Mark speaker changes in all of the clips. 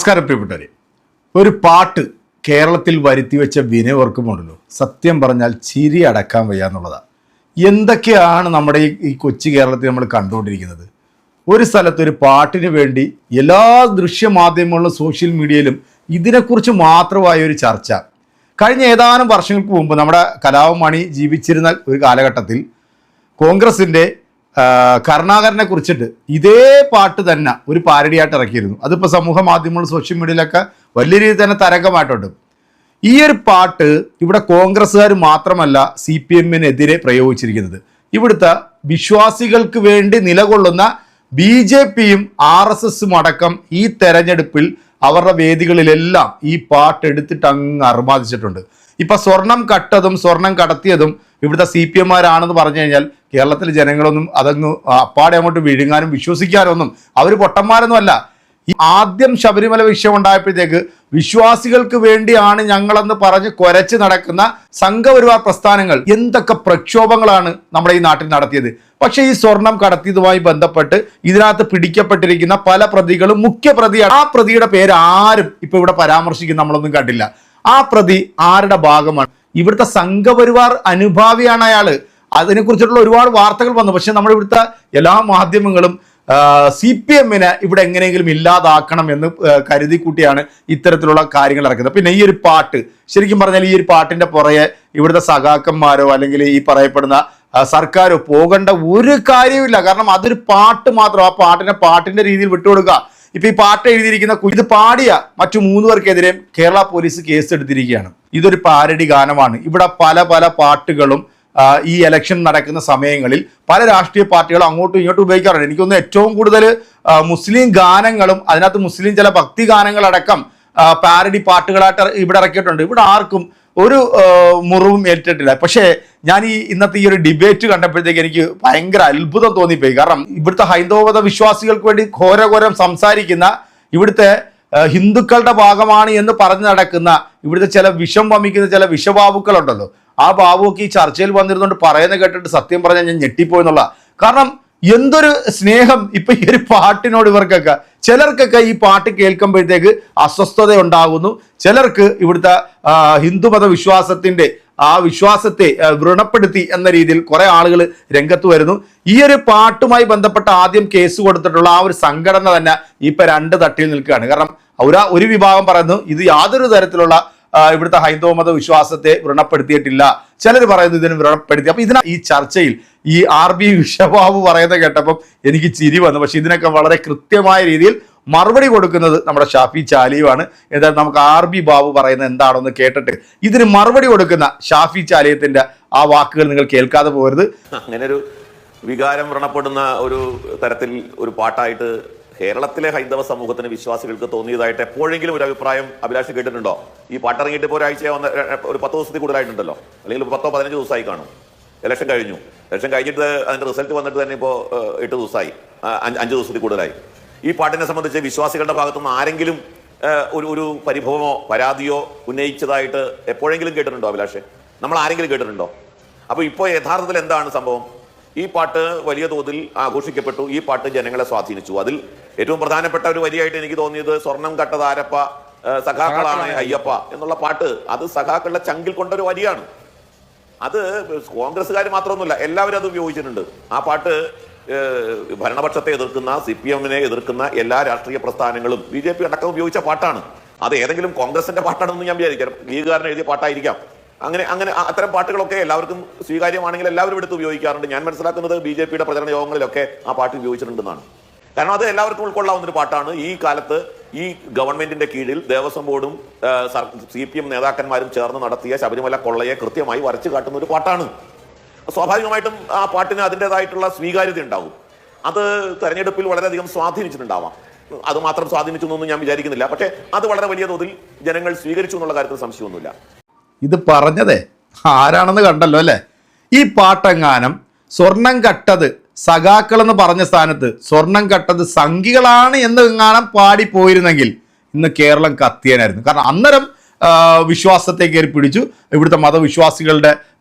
Speaker 1: നമസ്കാരം പ്രിയപ്പെട്ടവരെ. ഒരു പാട്ട് കേരളത്തിൽ വരുത്തിവെച്ച വിനയവർക്കുമുണ്ടല്ലോ, സത്യം പറഞ്ഞാൽ ചിരി അടക്കാൻ വയ്യ എന്നുള്ളതാണ്. എന്തൊക്കെയാണ് നമ്മുടെ ഈ കൊച്ചു കേരളത്തിൽ നമ്മൾ കണ്ടുകൊണ്ടിരിക്കുന്നത്. ഒരു സ്ഥലത്ത് ഒരു പാട്ടിന് വേണ്ടി എല്ലാ ദൃശ്യമാധ്യമങ്ങളിലും സോഷ്യൽ മീഡിയയിലും ഇതിനെക്കുറിച്ച് മാത്രമായ ഒരു ചർച്ച. കഴിഞ്ഞ ഏതാനും വർഷങ്ങൾക്ക് മുമ്പ് നമ്മുടെ കലാഭവൻ ജീവിച്ചിരുന്ന ഒരു കാലഘട്ടത്തിൽ കോൺഗ്രസിൻ്റെ കരുണാകരനെ കുറിച്ചിട്ട് ഇതേ പാട്ട് തന്നെ ഒരു പാരഡിയായിട്ട് ഇറക്കിയിരുന്നു. അതിപ്പോൾ സമൂഹ മാധ്യമങ്ങളും സോഷ്യൽ മീഡിയയിലൊക്കെ വലിയ രീതിയിൽ തന്നെ തരംഗമായിട്ടുണ്ട്. ഈ ഒരു പാട്ട് ഇവിടെ കോൺഗ്രസ്സുകാർ മാത്രമല്ല CPM-നെതിരെ പ്രയോഗിച്ചിരിക്കുന്നത്. ഇവിടുത്തെ വിശ്വാസികൾക്ക് വേണ്ടി നിലകൊള്ളുന്ന BJP-യും RSS-ഉം അടക്കം ഈ തെരഞ്ഞെടുപ്പിൽ അവരുടെ വേദികളിലെല്ലാം ഈ പാട്ട് എടുത്തിട്ട് അങ്ങ് അർമാദിച്ചിട്ടുണ്ട്. ഇപ്പം സ്വർണം കട്ടതും സ്വർണം കടത്തിയതും ഇവിടുത്തെ CPM-മാരാണെന്ന് പറഞ്ഞു കഴിഞ്ഞാൽ കേരളത്തിലെ ജനങ്ങളൊന്നും അതങ്ങ് അപ്പാടെ അങ്ങോട്ട് വിഴുങ്ങാനും വിശ്വസിക്കാനൊന്നും അവർ പൊട്ടന്മാരൊന്നും അല്ല. ഈ ആദ്യം ശബരിമല വിഷയം ഉണ്ടായപ്പോഴത്തേക്ക് വിശ്വാസികൾക്ക് വേണ്ടിയാണ് ഞങ്ങളെന്ന് പറഞ്ഞ് കുരച്ച് നടക്കുന്ന സംഘപരിവാർ പ്രസ്ഥാനങ്ങൾ എന്തൊക്കെ പ്രക്ഷോഭങ്ങളാണ് നമ്മുടെ ഈ നാട്ടിൽ നടത്തിയത്. പക്ഷേ ഈ സ്വർണം കടത്തിയതുമായി ബന്ധപ്പെട്ട് ഇതിനകത്ത് പിടിക്കപ്പെട്ടിരിക്കുന്ന പല പ്രതികളും മുഖ്യ പ്രതിയാണ്. ആ പ്രതിയുടെ പേര് ആരും ഇപ്പൊ ഇവിടെ പരാമർശിക്കുന്ന നമ്മളൊന്നും കണ്ടില്ല. ആ പ്രതി ആരുടെ ഭാഗമാണ്? ഇവിടുത്തെ സംഘപരിവാർ അനുഭാവിയാണ് അയാള്. അതിനെക്കുറിച്ചിട്ടുള്ള ഒരുപാട് വാർത്തകൾ വന്നു. പക്ഷെ നമ്മൾ ഇവിടുത്തെ എല്ലാ മാധ്യമങ്ങളും CPM-നെ ഇവിടെ എങ്ങനെയെങ്കിലും ഇല്ലാതാക്കണം എന്ന് കരുതി കൂട്ടിയാണ് ഇത്തരത്തിലുള്ള കാര്യങ്ങൾ ഇറക്കുന്നത്. പിന്നെ ഈ ഒരു പാട്ട് ശരിക്കും പറഞ്ഞാൽ ഈ ഒരു പാട്ടിന്റെ പുറകെ ഇവിടുത്തെ സഖാക്കന്മാരോ അല്ലെങ്കിൽ ഈ പറയപ്പെടുന്ന സർക്കാരോ പോകേണ്ട ഒരു കാര്യമില്ല. കാരണം അതൊരു പാട്ട് മാത്രം. ആ പാട്ടിന്റെ രീതിയിൽ വിട്ടുകൊടുക്കുക. ഇപ്പൊ ഈ പാട്ട് എഴുതിയിരിക്കുന്ന ഇത് പാടിയ മറ്റു 3 പേർക്കെതിരെ കേരള പോലീസ് കേസ് എടുത്തിരിക്കുകയാണ്. ഇതൊരു പാരഡി ഗാനമാണ്. ഇവിടെ പല പാട്ടുകളും ഈ ഇലക്ഷൻ നടക്കുന്ന സമയങ്ങളിൽ പല രാഷ്ട്രീയ പാർട്ടികളും അങ്ങോട്ടും ഇങ്ങോട്ടും ഉപയോഗിക്കാറുണ്ട്. എനിക്കൊന്ന് ഏറ്റവും കൂടുതൽ മുസ്ലിം ഗാനങ്ങളും അതിനകത്ത് മുസ്ലിം ചില ഭക്തി ഗാനങ്ങളടക്കം പാരഡി പാട്ടുകളായിട്ട് ഇവിടെ ഇറക്കിയിട്ടുണ്ട്. ഇവിടെ ആർക്കും ഒരു മുറിവും ഏറ്റിട്ടില്ല. പക്ഷേ ഞാൻ ഇന്നത്തെ ഈ ഒരു ഡിബേറ്റ് കണ്ടപ്പോഴത്തേക്ക് എനിക്ക് ഭയങ്കര അത്ഭുതം തോന്നിപ്പോയി. കാരണം ഇവിടുത്തെ ഹൈന്ദവമത വിശ്വാസികൾക്ക് വേണ്ടി ഘോരഘോരം സംസാരിക്കുന്ന ഇവിടുത്തെ ഹിന്ദുക്കളുടെ ഭാഗമാണ് എന്ന് പറഞ്ഞു നടക്കുന്ന ഇവിടുത്തെ ചില വിഷം വമിക്കുന്ന ചില വിഷബാബുക്കളുണ്ടല്ലോ, ആ ബാബുവൊക്കെ ഈ ചർച്ചയിൽ വന്നിരുന്നുകൊണ്ട് പറയുന്നത് കേട്ടിട്ട് സത്യം പറഞ്ഞാൽ ഞാൻ ഞെട്ടിപ്പോയെന്നുള്ള. കാരണം എന്തൊരു സ്നേഹം ഇപ്പൊ ഈ ഒരു പാട്ടിനോട് ഇവർക്കൊക്കെ. ചിലർക്കൊക്കെ ഈ പാട്ട് കേൾക്കുമ്പോഴത്തേക്ക് അസ്വസ്ഥത ഉണ്ടാകുന്നു. ചിലർക്ക് ഇവിടുത്തെ ഹിന്ദുമത വിശ്വാസത്തിന്റെ ആ വിശ്വാസത്തെ വ്രണപ്പെടുത്തി എന്ന രീതിയിൽ കുറെ ആളുകൾ രംഗത്ത് വരുന്നു. ഈ ഒരു പാട്ടുമായി ബന്ധപ്പെട്ട ആദ്യം കേസ് കൊടുത്തിട്ടുള്ള ആ ഒരു സംഘടന തന്നെ ഇപ്പൊ 2 തട്ടിൽ നിൽക്കുകയാണ്. കാരണം ഒരു വിഭാഗം പറയുന്നു ഇത് യാതൊരു തരത്തിലുള്ള ഇവിടുത്തെ ഹൈന്ദവ മത വിശ്വാസത്തെ വ്രണപ്പെടുത്തിയിട്ടില്ല, ചിലർ പറയുന്നു ഇതിന് വ്രണപ്പെടുത്തി. അപ്പൊ ഈ ചർച്ചയിൽ ഈ RB വിശ്വബാബു പറയുന്നത് കേട്ടപ്പം എനിക്ക് ചിരി വന്നു. പക്ഷെ ഇതിനൊക്കെ വളരെ കൃത്യമായ രീതിയിൽ മറുപടി കൊടുക്കുന്നത് നമ്മുടെ ഷാഫി ചാലിയുമാണ്. എന്തായാലും നമുക്ക് RB ബാബു പറയുന്നത് എന്താണെന്ന് കേട്ടിട്ട് ഇതിന് മറുപടി കൊടുക്കുന്ന ഷാഫി ചാലിയത്തിന്റെ ആ വാക്കുകൾ നിങ്ങൾ കേൾക്കാതെ പോകരുത്.
Speaker 2: അങ്ങനെ ഒരു വികാരം വ്രണപ്പെടുന്ന ഒരു തരത്തിൽ ഒരു പാട്ടായിട്ട് കേരളത്തിലെ ഹൈന്ദവ സമൂഹത്തിന് വിശ്വാസികൾക്ക് തോന്നിയതായിട്ട് എപ്പോഴെങ്കിലും ഒരു അഭിപ്രായം അഭിലാഷ് കേട്ടിട്ടുണ്ടോ? ഈ പാട്ടിറങ്ങിയിട്ട് ഇപ്പോൾ ഒരാഴ്ച ഒരു 10 ദിവസത്തിൽ കൂടുതലായിട്ടുണ്ടല്ലോ, അല്ലെങ്കിൽ 10-15 ദിവസമായി കാണും. ഇലക്ഷൻ കഴിഞ്ഞിട്ട് അതിന്റെ റിസൾട്ട് വന്നിട്ട് തന്നെ ഇപ്പോൾ 8 ദിവസമായി, 5 ദിവസത്തിൽ കൂടുതലായി. ഈ പാട്ടിനെ സംബന്ധിച്ച് വിശ്വാസികളുടെ ഭാഗത്തുനിന്ന് ആരെങ്കിലും ഒരു പരിഭവമോ പരാതിയോ ഉന്നയിച്ചതായിട്ട് എപ്പോഴെങ്കിലും കേട്ടിട്ടുണ്ടോ അഭിലാഷ്? നമ്മൾ ആരെങ്കിലും കേട്ടിട്ടുണ്ടോ? അപ്പോൾ ഇപ്പോൾ യഥാർത്ഥത്തിൽ എന്താണ് സംഭവം? ഈ പാട്ട് വലിയ തോതിൽ ആഘോഷിക്കപ്പെട്ടു. ഈ പാട്ട് ജനങ്ങളെ സ്വാധീനിച്ചു. അതിൽ ഏറ്റവും പ്രധാനപ്പെട്ട ഒരു വരിയായിട്ട് എനിക്ക് തോന്നിയത് സ്വർണം കട്ടത് ആരപ്പ സഖാക്കളാണ് അയ്യപ്പ എന്നുള്ള പാട്ട്. അത് സഖാക്കളുടെ ചങ്കിൽ കൊണ്ടൊരു വരിയാണ്. അത് കോൺഗ്രസ്സുകാർ മാത്രമൊന്നുമില്ല, എല്ലാവരും അത് ഉപയോഗിച്ചിട്ടുണ്ട്. ആ പാട്ട് ഭരണപക്ഷത്തെ എതിർക്കുന്ന CPM-നെ എതിർക്കുന്ന എല്ലാ രാഷ്ട്രീയ പ്രസ്ഥാനങ്ങളും BJP അടക്കം ഉപയോഗിച്ച പാട്ടാണ്. അത് ഏതെങ്കിലും കോൺഗ്രസിന്റെ പാട്ടാണെന്ന് ഞാൻ വിചാരിക്കാം, ലീഗുകാരൻ എഴുതിയ പാട്ടായിരിക്കാം. അങ്ങനെ അത്തരം പാട്ടുകളൊക്കെ എല്ലാവർക്കും സ്വീകാര്യമാണെങ്കിൽ എല്ലാവരും എടുത്ത് ഉപയോഗിക്കാറുണ്ട്. ഞാൻ മനസ്സിലാക്കുന്നത് BJP-യുടെ പ്രചരണ യോഗങ്ങളിലൊക്കെ ആ പാട്ട് ഉപയോഗിച്ചിട്ടുണ്ടെന്നാണ്. കാരണം അത് എല്ലാവർക്കും ഉൾക്കൊള്ളാവുന്ന ഒരു പാട്ടാണ്. ഈ കാലത്ത് ഈ ഗവൺമെന്റിന്റെ കീഴിൽ ദേവസ്വം ബോർഡും CPM നേതാക്കന്മാരും ചേർന്ന് നടത്തിയ ശബരിമല കൊള്ളയെ കൃത്യമായി വരച്ചു കാട്ടുന്ന ഒരു പാട്ടാണ്. സ്വാഭാവികമായിട്ടും ആ പാട്ടിന് അതിൻ്റെതായിട്ടുള്ള സ്വീകാര്യത ഉണ്ടാവും. അത് തെരഞ്ഞെടുപ്പിൽ വളരെയധികം സ്വാധീനിച്ചിട്ടുണ്ടാവാം. അത് മാത്രം സ്വാധീനിച്ചു എന്നൊന്നും ഞാൻ വിചാരിക്കുന്നില്ല. പക്ഷേ അത് വളരെ വലിയ തോതിൽ ജനങ്ങൾ സ്വീകരിച്ചു എന്നുള്ള കാര്യത്തിൽ സംശയമൊന്നുമില്ല. ഇത്
Speaker 1: പറഞ്ഞതേ ആരാണെന്ന് കണ്ടല്ലോ അല്ലെ? ഈ പാട്ടെങ്ങാനം സ്വർണം കട്ടത് സഖാക്കൾ എന്ന് പറഞ്ഞ സ്ഥാനത്ത് സ്വർണം കട്ടത് സംഘികളാണ് എന്ന് എങ്ങാനും പാടിപ്പോയിരുന്നെങ്കിൽ ഇന്ന് കേരളം കത്തിയനായിരുന്നു. കാരണം അന്നേരം വിശ്വാസത്തെ കയറി പിടിച്ചു, ഇവിടുത്തെ മതവിശ്വാസികളുടെ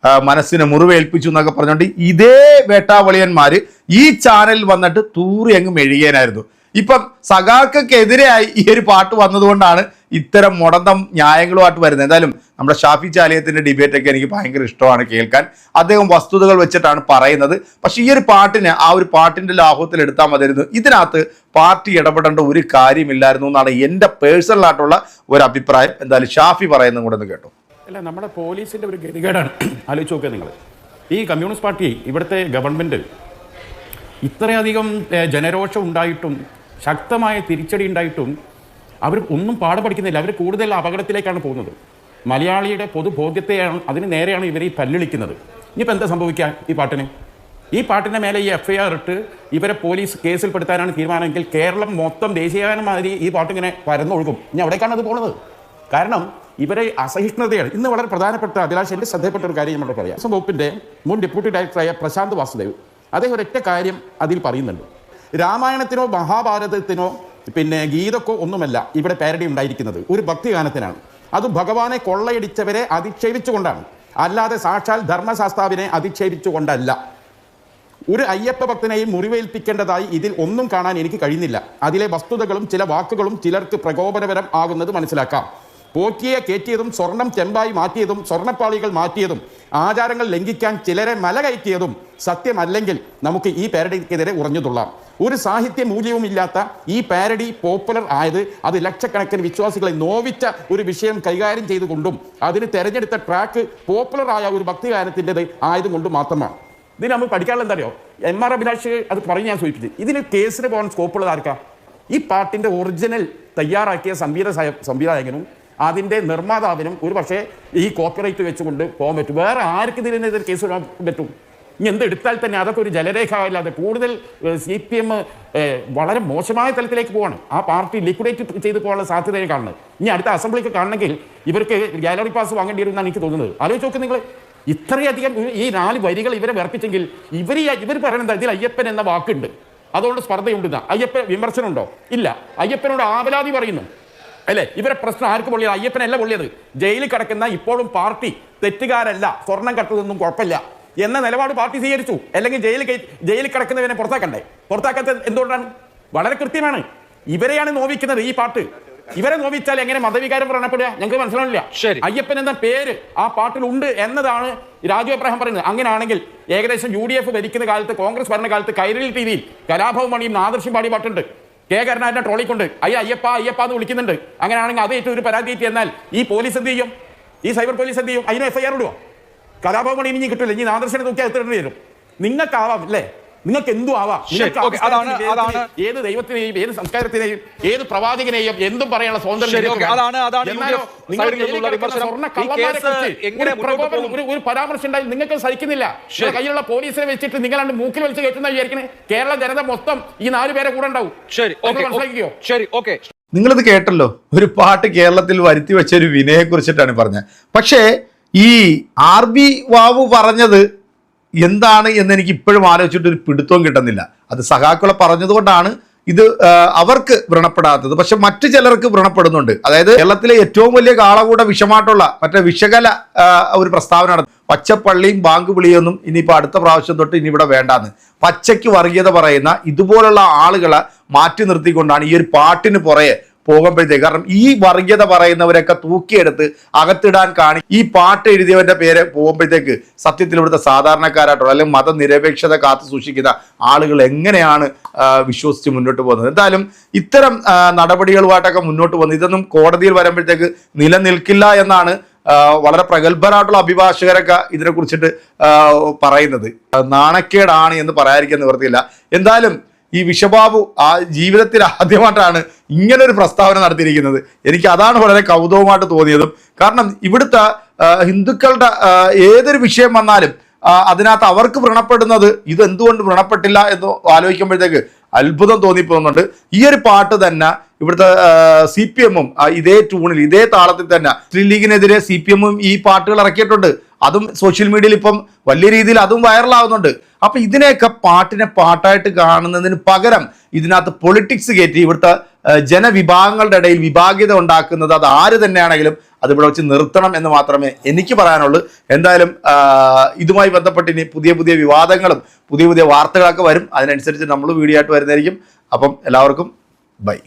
Speaker 1: മനസ്സിനെ മുറിവേൽപ്പിച്ചു എന്നൊക്കെ പറഞ്ഞുകൊണ്ട് ഇതേ വേട്ടാവളിയന്മാർ ഈ ചാനലിൽ വന്നിട്ട് തൂറി അങ്ങ് മെഴുകിയനായിരുന്നു. ഇപ്പം സഖാക്കെതിരെയായി ഈ ഒരു പാട്ട് വന്നതുകൊണ്ടാണ് ഇത്തരം മുടന്തം ന്യായങ്ങളുമായിട്ട് വരുന്നത്. എന്തായാലും നമ്മുടെ ഷാഫി ചാലിയത്തിന്റെ ഡിബേറ്റ് ഒക്കെ എനിക്ക് ഭയങ്കര ഇഷ്ടമാണ് കേൾക്കാൻ. അദ്ദേഹം വസ്തുതകൾ വെച്ചിട്ടാണ് പറയുന്നത്. പക്ഷെ ഈ ഒരു പാട്ടിനെ ആ ഒരു പാട്ടിന്റെ ലാഭത്തിൽ എടുത്താൽ മതിയായിരുന്നു. ഇതിനകത്ത് പാർട്ടി ഇടപെടേണ്ട ഒരു കാര്യമില്ലായിരുന്നു എന്നാണ് എൻ്റെ പേഴ്സണലായിട്ടുള്ള ഒരു അഭിപ്രായം. എന്തായാലും ഷാഫി പറയുന്നതും കൂടെ ഒന്ന് കേട്ടോ.
Speaker 3: അല്ല, നമ്മുടെ പോലീസിന്റെ ഒരു ഗതികേടാണ് ആലോചിച്ച് നോക്കുക നിങ്ങൾ. ഈ കമ്മ്യൂണിസ്റ്റ് പാർട്ടി ഇവിടുത്തെ ഗവൺമെന്റ് ഇത്രയധികം ജനരോഷം ഉണ്ടായിട്ടും ശക്തമായ തിരിച്ചടി ഉണ്ടായിട്ടും അവർ ഒന്നും പാടുപഠിക്കുന്നില്ല. അവർ കൂടുതൽ അപകടത്തിലേക്കാണ് പോകുന്നത്. മലയാളിയുടെ പൊതുബോധ്യത്തെയാണ്, അതിന് നേരെയാണ് ഇവർ ഈ തല്ലിളിക്കുന്നത്. ഇനിയിപ്പോൾ എന്താ സംഭവിക്കുക ഈ പാട്ടിൻ്റെ മേലെ ഈ FIR ഇട്ട് ഇവരെ പോലീസ് കേസിൽപ്പെടുത്താനാണ് തീരുമാനമെങ്കിൽ കേരളം മൊത്തം ദേശീയഗാനം മാതിരി ഈ പാട്ടിങ്ങനെ പരന്നൊഴുകും. ഇനി അവിടേക്കാണ് അത് പോകുന്നത്. കാരണം ഇവരെ അസഹിഷ്ണുതയാണ്. ഇന്ന് വളരെ പ്രധാനപ്പെട്ട അഭിലാഷ് എൻ്റെ ശ്രദ്ധയപ്പെട്ട ഒരു കാര്യം നമ്മുടെ പറയാം. വകുപ്പിൻ്റെ മുൻ ഡെപ്യൂട്ടി ഡയറക്ടറായ പ്രശാന്ത് വാസുദേവ് അദ്ദേഹം ഒരൊറ്റ കാര്യം അതിൽ പറയുന്നുണ്ട്. രാമായണത്തിനോ മഹാഭാരതത്തിനോ ഗീതക്കോ ഒന്നുമല്ല ഇവിടെ പാരഡി ഉണ്ടായിരിക്കുന്നത്. ഒരു ഭക്തിഗാനത്തിനാണ്. അത് ഭഗവാനെ കൊള്ളയടിച്ചവരെ അധിക്ഷേപിച്ചുകൊണ്ടാണ്, അല്ലാതെ സാക്ഷാൽ ധർമ്മശാസ്താവിനെ അധിക്ഷേപിച്ചുകൊണ്ടല്ല. ഒരു അയ്യപ്പ ഭക്തനെയും മുറിവേൽപ്പിക്കേണ്ടതായി ഇതിൽ ഒന്നും കാണാൻ എനിക്ക് കഴിയുന്നില്ല. അതിലെ വസ്തുതകളും ചില വാക്കുകളും ചിലർക്ക് പ്രകോപനപരം ആകുന്നത് മനസ്സിലാക്കാം. പോറ്റിയെ കയറ്റിയതും സ്വർണം ചെമ്പായി മാറ്റിയതും സ്വർണ്ണപ്പാളികൾ മാറ്റിയതും ആചാരങ്ങൾ ലംഘിക്കാൻ ചിലരെ മല കയറ്റിയതും സത്യമല്ലെങ്കിൽ നമുക്ക് ഈ പാരഡിക്കെതിരെ ഉറഞ്ഞുതുള്ളാം. ഒരു സാഹിത്യ മൂല്യവുമില്ലാത്ത ഈ പാരഡി പോപ്പുലർ ആയത് അത് ലക്ഷക്കണക്കിന് വിശ്വാസികളെ നോവിച്ച ഒരു വിഷയം കൈകാര്യം ചെയ്തുകൊണ്ടും അതിന് തെരഞ്ഞെടുത്ത ട്രാക്ക് പോപ്പുലർ ആയ ഒരു ഭക്തിഗാനത്തിൻ്റെത് ആയതുകൊണ്ടും മാത്രമാണ്. ഇതിന് നമ്മൾ പഠിക്കാനുള്ള എന്താ അറിയോ? MR അഭിലാഷ് അത് പറഞ്ഞ് ഞാൻ സൂചിപ്പിച്ചു. ഇതിന് കേസിന് പോകാൻ സ്കോപ്പുള്ളത് ആർക്കാ? ഈ പാട്ടിൻ്റെ ഒറിജിനൽ തയ്യാറാക്കിയ സംവിധായകനും അതിൻ്റെ നിർമ്മാതാവിനും ഒരു പക്ഷേ ഈ കോപ്പിറൈറ്റ് വെച്ചുകൊണ്ട് പോകാൻ പറ്റും. വേറെ ആർക്ക് ഇതിനെതിരെ കേസ് ഇടാൻ പറ്റും? ഇനി എന്തെടുത്താൽ തന്നെ അതൊക്കെ ഒരു ജലരേഖ ഇല്ലാതെ കൂടുതൽ CPM വളരെ മോശമായ തലത്തിലേക്ക് പോവാണ്. ആ പാർട്ടി ലിക്വിഡേറ്റ് ചെയ്ത് പോകാനുള്ള സാധ്യതയെ കാണുന്നത്. ഇനി അടുത്ത അസംബ്ലിക്ക് കാണണമെങ്കിൽ ഇവർക്ക് ഗാലറി പാസ് വാങ്ങേണ്ടി വരും എന്നാണ് എനിക്ക് തോന്നുന്നത്. ആലോചിച്ച് നോക്ക് നിങ്ങൾ. ഇത്രയധികം ഈ 4 വരികൾ ഇവരെ വർപ്പിച്ചെങ്കിൽ ഇവർ പറയുന്നത് ഇതിൽ അയ്യപ്പൻ എന്ന വാക്കുണ്ട്, അതുകൊണ്ട് സ്പർദ്ധയുണ്ടെന്ന. അയ്യപ്പൻ വിമർശനമുണ്ടോ? ഇല്ല. അയ്യപ്പനോട് ആവലാതി പറയുന്നു അല്ലേ? ഇവരെ പ്രശ്നം ആർക്ക് പൊള്ളിയത്? അയ്യപ്പനല്ല പൊള്ളിയത്. ജയിലിൽ കിടക്കുന്ന ഇപ്പോഴും പാർട്ടി തെറ്റുകാരല്ല, സ്വർണം കട്ടതൊന്നും കുഴപ്പമില്ല എന്ന നിലപാട് പാർട്ടി സ്വീകരിച്ചു. അല്ലെങ്കിൽ ജയിലിൽ കിടക്കുന്നവനെ പുറത്താക്കണ്ടേ? പുറത്താക്കാത്തത് എന്തുകൊണ്ടാണ്? വളരെ കൃത്യമാണ്. ഇവരെയാണ് നോവിക്കുന്നത് ഈ പാട്ട്. ഇവരെ നോവിച്ചാൽ എങ്ങനെ മതവികാരം വ്രണപ്പെടുക? ഞങ്ങൾക്ക് മനസ്സിലാവില്ല. അയ്യപ്പൻ എന്ന പേര് ആ പാട്ടിലുണ്ട് എന്നതാണ് രാജു എബ്രഹാം പറയുന്നത്. അങ്ങനെയാണെങ്കിൽ ഏകദേശം UDF ഭരിക്കുന്ന കാലത്ത്, കോൺഗ്രസ് ഭരണകാലത്ത് കൈരളി TV കലാഭവൻ മണിയും ആദർശം പാടി പാട്ടുണ്ട്. കെ കരുണാകരനെ ട്രോളിക്കൊണ്ട് അയ്യപ്പ എന്ന് വിളിക്കുന്നുണ്ട്. അങ്ങനെയാണെങ്കിൽ അത് ഏറ്റവും ഒരു പരാതി എന്നാൽ ഈ പോലീസ് എന്ത് ചെയ്യും? ഈ സൈബർ പോലീസ് എന്ത് ചെയ്യും? അതിന് FIR ഇടുവോ? കലാഭവൻ മണി ഇനി കിട്ടില്ല. ഇനി ആദർശനെ നോക്കിയാൽ എത്തിടേണ്ടി വരും. നിങ്ങൾക്കാവാം അല്ലേ? നിങ്ങൾക്ക് എന്തും ആവാം. ഏത് ദൈവത്തിനെയും ഏത് സംസ്കാരത്തിനെയും ഏത് പ്രവാചകനെയും എന്തും പറയാനുള്ള സ്വാതന്ത്ര്യം. ഒരു പരാമർശം ഉണ്ടായി നിങ്ങൾക്ക് സഹിക്കുന്നില്ല. കയ്യിലുള്ള പോലീസിനെ വെച്ചിട്ട് നിങ്ങളാണ്ട് മൂക്കിൽ വലിച്ച് കയറ്റുന്ന വിചാരിക്കണേ. കേരള ജനത മൊത്തം ഈ 4 പേരെ കൂടെ ഉണ്ടാവും. മനസ്സിലാക്കിയോ?
Speaker 1: നിങ്ങളിത് കേട്ടല്ലോ. ഒരു പാട്ട് കേരളത്തിൽ വരുത്തി വെച്ച ഒരു വിനയെ കുറിച്ചിട്ടാണ് പറഞ്ഞത്. പക്ഷേ ഈ RB വാവു പറഞ്ഞത് എന്താണ് എന്ന് എനിക്ക് ഇപ്പോഴും ആലോചിച്ചിട്ട് ഒരു പിടുത്തവും കിട്ടുന്നില്ല. അത് സഖാക്കളെ പറഞ്ഞതുകൊണ്ടാണ് ഇത് അവർക്ക് വ്രണപ്പെടാത്തത്. പക്ഷെ മറ്റു ചിലർക്ക് വ്രണപ്പെടുന്നുണ്ട്. അതായത് കേരളത്തിലെ ഏറ്റവും വലിയ കാളകൂട വിഷമായിട്ടുള്ള മറ്റേ വിഷകല ഒരു പ്രസ്താവന നടന്നു. പച്ചപ്പള്ളിയും ബാങ്ക് വിളിയൊന്നും ഇനിയിപ്പോൾ അടുത്ത പ്രാവശ്യം തൊട്ട് ഇനി ഇവിടെ വേണ്ടാന്ന് പച്ചയ്ക്ക് വർഗീയത പറയുന്ന ഇതുപോലുള്ള ആളുകളെ മാറ്റി നിർത്തിക്കൊണ്ടാണ് ഈ ഒരു പാട്ടിന് പുറകെ പോകുമ്പോഴത്തേക്ക്. കാരണം ഈ വർഗീയത പറയുന്നവരൊക്കെ തൂക്കിയെടുത്ത് അകത്തിടാൻ ഈ പാട്ട് എഴുതിയവന്റെ പേര് പോകുമ്പോഴത്തേക്ക് സത്യത്തിൽ ഇവിടുത്തെ സാധാരണക്കാരായിട്ടുള്ള അല്ലെങ്കിൽ മതനിരപേക്ഷത കാത്തു സൂക്ഷിക്കുന്ന ആളുകൾ എങ്ങനെയാണ് വിശ്വസിച്ച് മുന്നോട്ട് പോകുന്നത്? എന്തായാലും ഇത്തരം നടപടികളുമായിട്ടൊക്കെ മുന്നോട്ട് പോകുന്നത് ഇതൊന്നും കോടതിയിൽ വരുമ്പോഴത്തേക്ക് നിലനിൽക്കില്ല എന്നാണ് വളരെ പ്രഗത്ഭരായിട്ടുള്ള അഭിഭാഷകരൊക്കെ ഇതിനെ കുറിച്ചിട്ട് പറയുന്നത്. നാണക്കേടാണ് എന്ന് പറയാതിരിക്കാൻ നിവൃത്തിയില്ല. എന്തായാലും ഈ വിശ്വബാബു ആ ജീവിതത്തിൽ ആദ്യമായിട്ടാണ് ഇങ്ങനൊരു പ്രസ്താവന നടത്തിയിരിക്കുന്നത്. എനിക്ക് അതാണ് വളരെ കൗതുകമായിട്ട് തോന്നിയതും. കാരണം ഇവിടുത്തെ ഹിന്ദുക്കളുടെ ഏതൊരു വിഷയം വന്നാലും അതിനകത്ത് അവർക്ക് വ്രണപ്പെടുന്നത് ഇത് എന്തുകൊണ്ട് വ്രണപ്പെട്ടില്ല എന്ന് ആലോചിക്കുമ്പോഴത്തേക്ക് അത്ഭുതം തോന്നിപ്പോകുന്നുണ്ട്. ഈ ഒരു പാട്ട് തന്നെ ഇവിടുത്തെ CPM ഇതേ ട്യൂണിൽ ഇതേ താളത്തിൽ തന്നെ മുസ്ലിം ലീഗിനെതിരെ CPM ഈ പാട്ടുകൾ ഇറക്കിയിട്ടുണ്ട്. അതും സോഷ്യൽ മീഡിയയിൽ ഇപ്പം വലിയ രീതിയിൽ അതും വൈറലാവുന്നുണ്ട്. അപ്പൊ ഇതിനെയൊക്കെ പാട്ടിനെ പാട്ടായിട്ട് കാണുന്നതിന് പകരം ഇതിനകത്ത് പൊളിറ്റിക്സ് കയറ്റി ഇവിടുത്തെ ജനവിഭാഗങ്ങളുടെ ഇടയിൽ വിഭാഗീയത ഉണ്ടാക്കുന്നത് അത് ആര് തന്നെയാണെങ്കിലും അത് ഇവിടെ വെച്ച് നിർത്തണം എന്ന് മാത്രമേ എനിക്ക് പറയാനുള്ളൂ. എന്തായാലും ഇതുമായി ബന്ധപ്പെട്ട് ഇനി പുതിയ വിവാദങ്ങളും പുതിയ വാർത്തകളൊക്കെ വരും. അതിനനുസരിച്ച് നമ്മൾ വീഡിയോ ആയിട്ട് വരുന്നതായിരിക്കും. അപ്പം എല്ലാവർക്കും ബൈ.